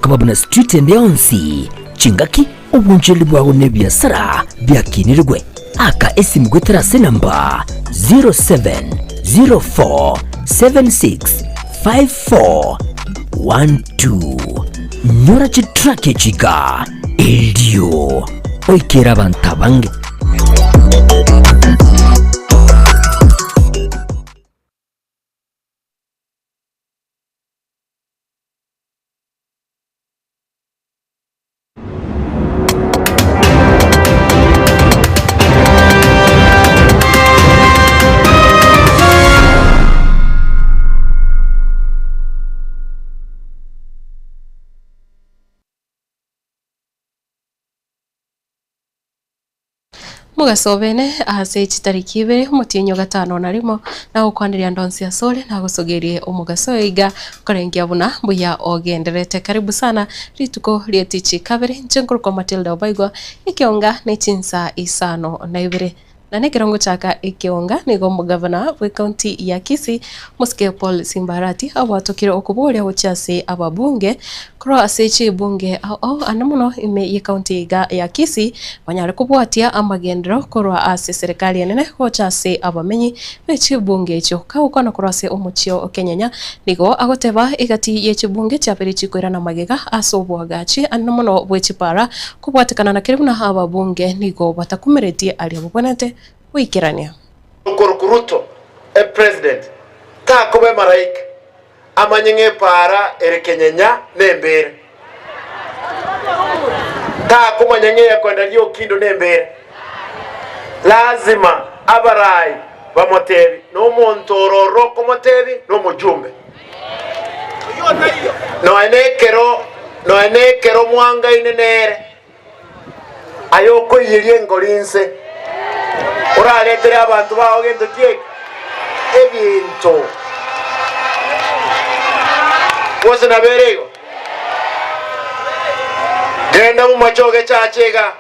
kababuna street and yonsi chingaki ubunjeli bwago ne biasara byakinirwe aka esimu gweterase namba 0704765412 nyora chitrake chiga eldio oikera bantabange. Mugasobene ase chitariki 2 mutinyo 5 na rimo na ukwandiria ndonsi ya sole na gusogerie umugasoiga karengia buna buya ogenderete. Karibu sana rituko lietichi kabere nchenkuru kwa Matilda Obaigwa ikionga ni chinsa isano na ibere na nekirongo chaka ikionga ni gombo governor we county ya Kisii Muske Paul Simbarati awatokire okuboria uchase ababunge kro asechi bunge au anamuno ime ya county ya Kisii banyare kubwatia amagendero kro ase serikali nene uchase abamenyi bechi bunge cho kaukana kro ase omuchio Kenyanya nigo agoteba igati yechi bunge chaperi chikwira na magega asobwagachi anamuno bwechipara kubwatikana na kiribuna ababunge nigo batakumeretie aliyobonete wikirania Ruto president ta kobe maraika amanyenge para ere Kenyanya nembere ta kumanyenge ya kwenda lio kindo nembere lazima abarai bamotebi no montororo komotebi no mujumbe no enekero mwanga inenere ayoko yirie ngorinse ora letere abantu bawo gendo kiek ebinto wose na berego genda mu machoge chachega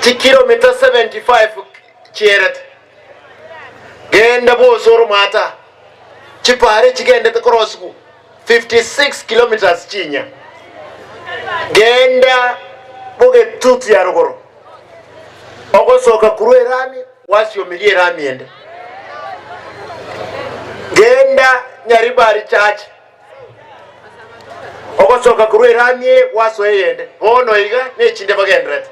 kilomita 75 chieret genda bosoro mata chipare chigende te crossku 56 kilometers chinya genda boge tuti ya rugoro ogosoka kurwe rami wasio milie rami ende genda Nyaribari church ogosoka kurwe rami waso yende bono iga nechinde bagendret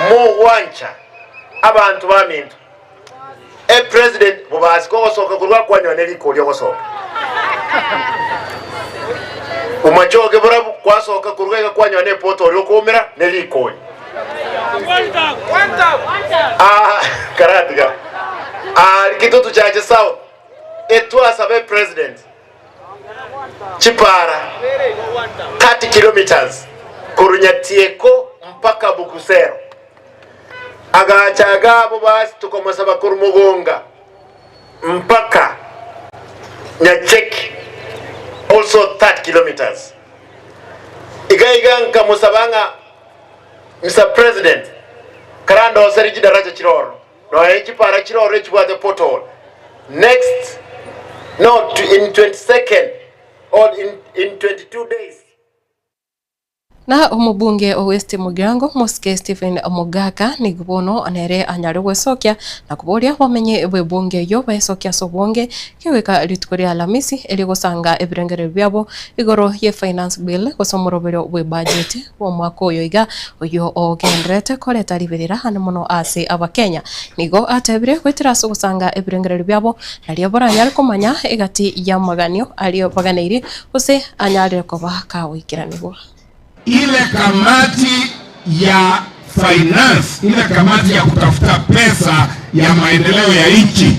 mo wancha abantu bamintu president bobasi kogosoka kurwa kwanywa neliko lyogosoka umachoge bora kwasoka kurwa kwanywa ne poto lyokomera neliko karatiga kitutu chache sawa etwa sabe president chipara 30 kilometers kurunyatieko mpaka Bukusero agachaga abo basi tukomasaba kurumugonga mpaka Nyacheki also 30 kilometers igaiga nkamusabanga Mr. President, karando seriji daraja chiroro. No echipara chiroro echibwate portal. Next, in 22nd or in 22 days. Na omubunge o West Mugirango Muske Stephen Omugaka ni gubono anere anyare wesokia na kuboria wamenye webunge yo wesokia sobonge kiweka litukuri Alamisi eli gusanga ebirengere byabo igoro ye finance bill gusomorobero we budget wo mwako yo iga oyo ogendrete koleta liberira hane muno ase abakenya nigo atebire kwetiraso gusanga ebirengere byabo naliyo bora anyare kumanya igati ya maganio aliyo baganeiri use anyare kobaka wikiranigo ile kamati ya finance, ile kamati ya kutafuta pesa ya maendeleo ya nchi,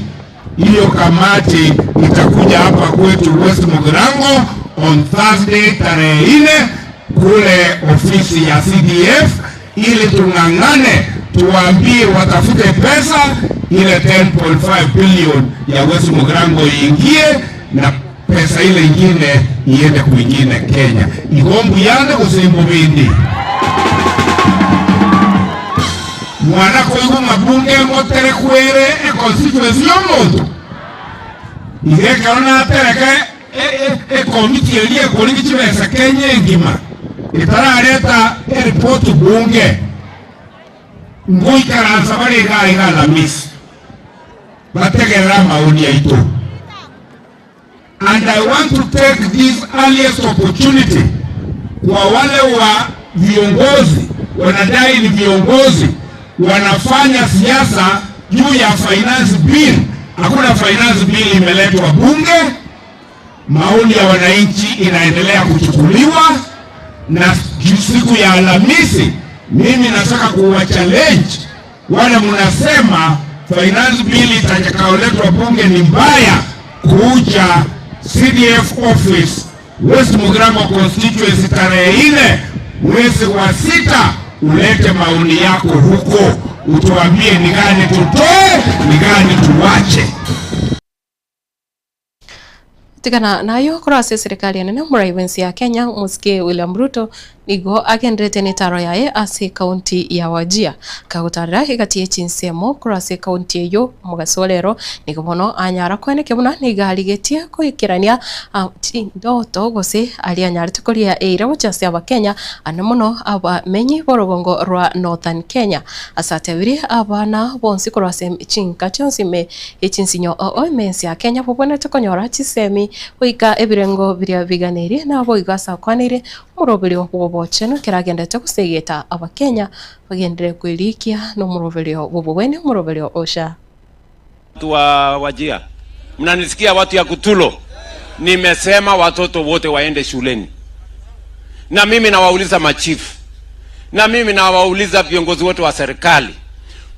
hiyo kamati itakuja hapa kwetu West Mugirango on Thursday tarehe 4 kule ofisi ya CDF, ili tungangane tuwaambie watafute pesa ile 10.5 billion ya West Mugirango iingie na pesa ile ingine iende kwingine Kenya. Igombu yande kusimbu bindi. Mwana koigu mabunge ngotere kuere e constituency yomoto. Ige karona tereke komiti elie koliki chibesa Kenya ngima itarareta report bunge ngoikaranza bari gaiga la miss bategerera maoni yaitu. And I want to take this earliest opportunity kwa wale wa viongozi wanadai ni viongozi wanafanya siasa juu ya finance bill. Hakuna finance bill imeletwa bunge. Maoni ya wananchi inaendelea kuchukuliwa, na siku ya Alhamisi mimi nataka kuwa challenge wale mnasema finance bill itakayoletwa bunge ni mbaya, kuja CDF office West Mugirango constituency tarehe 4 mwezi wa 6, ulete maoni yako huko, utuambie ni gani tutoe, ni gani tuwache. Tigana nayo kurase serikali nene muraiwensi ya Kenya Musike William Ruto nigo agendrete ni taro yae ase kaunti ya Wajir kagutarira higatie chinsemo kurase kaunti yo mugasolero nigo bono anyara kwene kebuna nigaligetie kuikirania ndoto gose ali anyara tukoria eira buchase aba Kenya anamono aba menyi borogongo rwa Northern Kenya asatebiri abana bonsi kurase chinka chonsime echinsinyo mensi ya Kenya bobone tukonyora chisemi oika ebirengo biria biganeri na abo igasa kwanire murobiri obobocheno kiragendete kusegeta abakenya bagendere kwirikia no murobiri obobwene murobiri osha. Watu wa Wajir, mnanisikia watu ya Kutulo? Nimesema watoto wote waende shuleni. Na mimi nawauliza machifu, na mimi nawauliza viongozi wote wa serikali,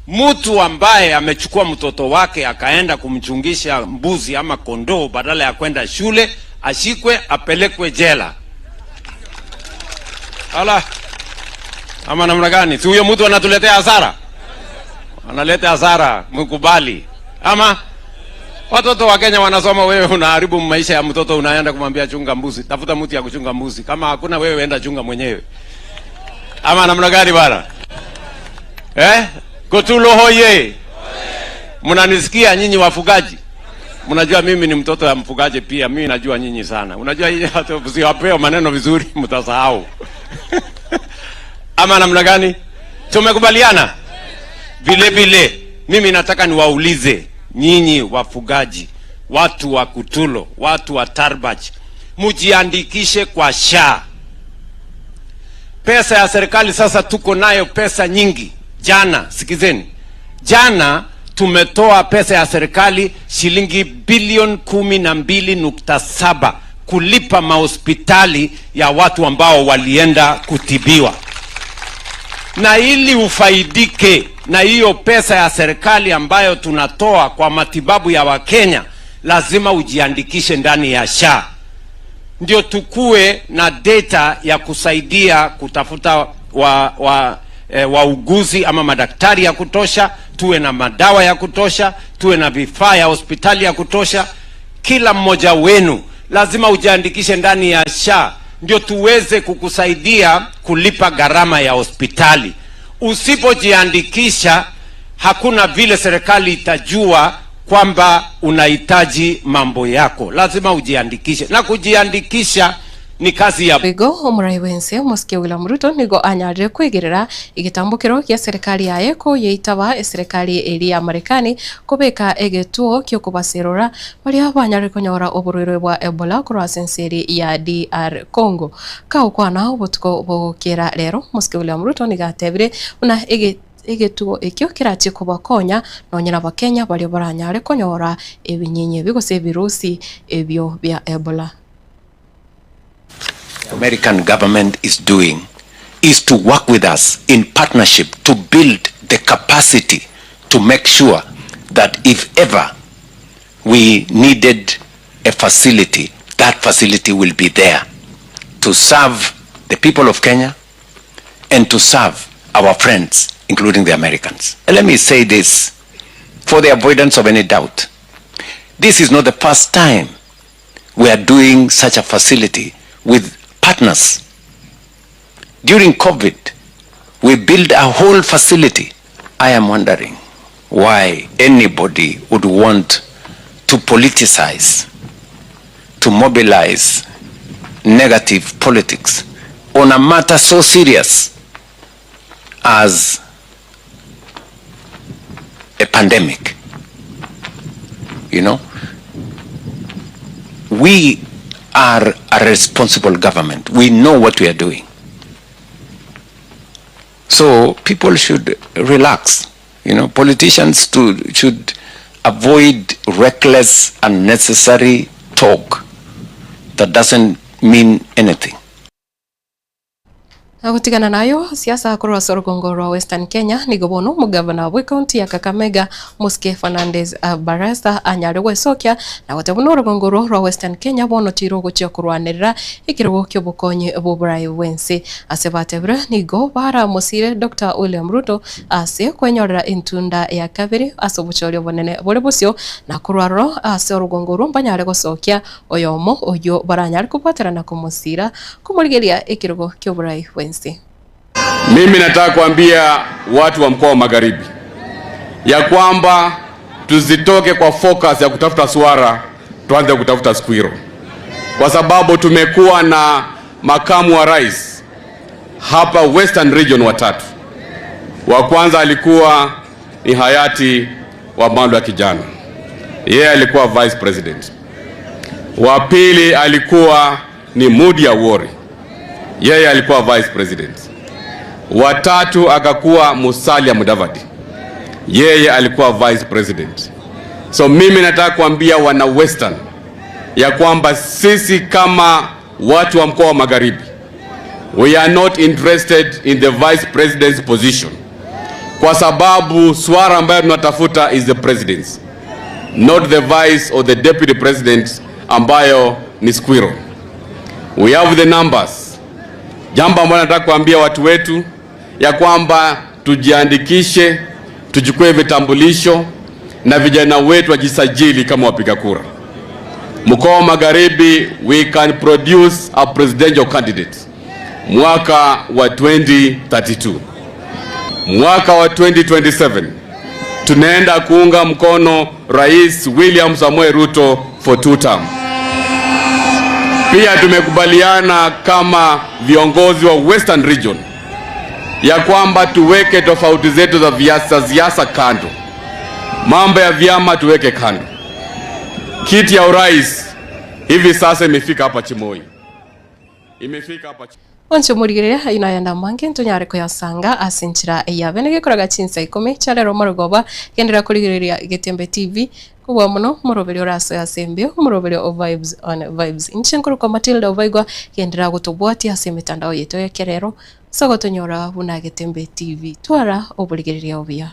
mtu ambaye amechukua mtoto wake akaenda kumchungisha mbuzi ama kondoo badala ya kwenda shule, ashikwe apelekwe jela. Ala, ama namna gani? Si huyo mtu anatuletea hasara? Analeta hasara, mkubali. Ama watoto wa Kenya wanasoma, wewe unaharibu maisha ya mtoto, unaenda kumwambia chunga mbuzi. Tafuta mtu ya kuchunga mbuzi. Kama hakuna, wewe enda chunga mwenyewe. Ama namna gani bana? Kutulo hoye. Mnanisikia nyinyi wafugaji? Mnajua mimi ni mtoto ya mfugaji pia. Mimi najua nyinyi sana. Unajua usiwapeo maneno vizuri mtasahau. Ama namna gani? Tumekubaliana? Vile vile mimi nataka niwaulize nyinyi wafugaji, watu wa Kutulo, watu wa Tarbach, mujiandikishe kwa SHA. Pesa ya serikali sasa tuko nayo pesa nyingi. Jana, sikizeni, jana tumetoa pesa ya serikali shilingi bilioni 12.7 kulipa mahospitali ya watu ambao walienda kutibiwa. Na ili ufaidike na hiyo pesa ya serikali ambayo tunatoa kwa matibabu ya Wakenya, lazima ujiandikishe ndani ya SHA. Ndio tukue na data ya kusaidia kutafuta wauguzi ama madaktari ya kutosha, tuwe na madawa ya kutosha, tuwe na vifaa ya hospitali ya kutosha. Kila mmoja wenu lazima ujiandikishe ndani ya SHA, ndio tuweze kukusaidia kulipa gharama ya hospitali. Usipojiandikisha, hakuna vile serikali itajua kwamba unahitaji mambo yako. Lazima ujiandikishe, na kujiandikisha ni kazi ya Bigo omuraiwense Musike William Ruto nigo anyarire kwigirira igitambukiro kia serikali yae ko yeitaba serikali eri ya Marekani kubeka egetuo kyo kubaserora bali abanyarire konyora oburwire bwa Ebola kura senseri ya DR Congo kaukwana obutuko bogokera rero Musike William Ruto nigatebire una egetuo ekyo kirati kubakonya nonyera abakenya bali baranyare konyora ebinyinyi bigose virusi ebyo bya Ebola. American government is doing is to work with us in partnership to build the capacity to make sure that if ever we needed a facility, that facility will be there to serve the people of Kenya and to serve our friends, including the Americans. And let me say this for the avoidance of any doubt. This is not the first time we are doing such a facility with partners. During COVID, we built a whole facility. I am wondering why anybody would want to politicize to mobilize negative politics on a matter so serious as a pandemic. You know, we are a responsible government. We know what we are doing. So people should relax. You know, politicians should avoid reckless, unnecessary talk that doesn't mean anything. Agutigana nayo siasa kurwa Sorugongo rwa Western Kenya ni gobono mugavana wa county ya Kakamega Muske Fernandez Barasa anyare gwecokia na gutabuno Rugongo rwa Western Kenya bono tiro gucio kurwanirira ikirugo kyo bukonye buburai wense asebatebra nigo bara musire Dr. William Ruto ase kwenyorera intunda ya kabiri asobuchorio bonene bole busyo na kurwaro Sorugongo rwa banyare gwecokia oyomo oyo baranyare kupatara na kumusira kumurigeria ikirugo kyo burai wense. Mimi nataka kuambia watu wa mkoa wa Magharibi ya kwamba tuzitoke kwa focus ya kutafuta swara, tuanze kutafuta squirrel. Kwa sababu tumekuwa na makamu wa rais hapa Western Region watatu. Wa kwanza alikuwa ni hayati Wamalo ya Kijana. Yeye alikuwa vice president. Wa pili alikuwa ni Mudi Awori. Yeye alikuwa vice president. Watatu akakuwa Musalia Mudavadi. Yeye alikuwa vice president. So mimi nataka kuambia wana Western ya kwamba sisi kama watu wa mkoa wa Magharibi, we are not interested in the vice president's position. Kwa sababu swara ambayo tunatafuta is the presidency, not the vice or the deputy president ambayo ni squirrel. We have the numbers. Jambo ambalo nataka kuambia watu wetu ya kwamba tujiandikishe, tuchukue vitambulisho na vijana wetu wajisajili kama wapiga kura. Mkoa wa Magharibi, we can produce a presidential candidate mwaka wa 2032. Mwaka wa 2027 tunaenda kuunga mkono Rais William Samoei Ruto for 2 term. Pia tumekubaliana kama viongozi wa Western Region ya kwamba tuweke tofauti zetu za siasa kando. Mambo ya vyama tuweke kando. Kiti ya urais hivi sasa imefika hapa Chimoi. Imefika hapa Oncho murigirira inayanda mange ntunyare ko yasanga asinchira eyabene gikoraga chinsa 10 charero marugoba kendera kurigiriria Getembe TV kuwa muno murobero raso ya sembio murobero of vibes on vibes inchenkuru kwa Matilda Ovaigwa kendera gutubwati ase mitandao yeto ya kerero sogotonyora buna Getembe TV twara oburigiriria obia.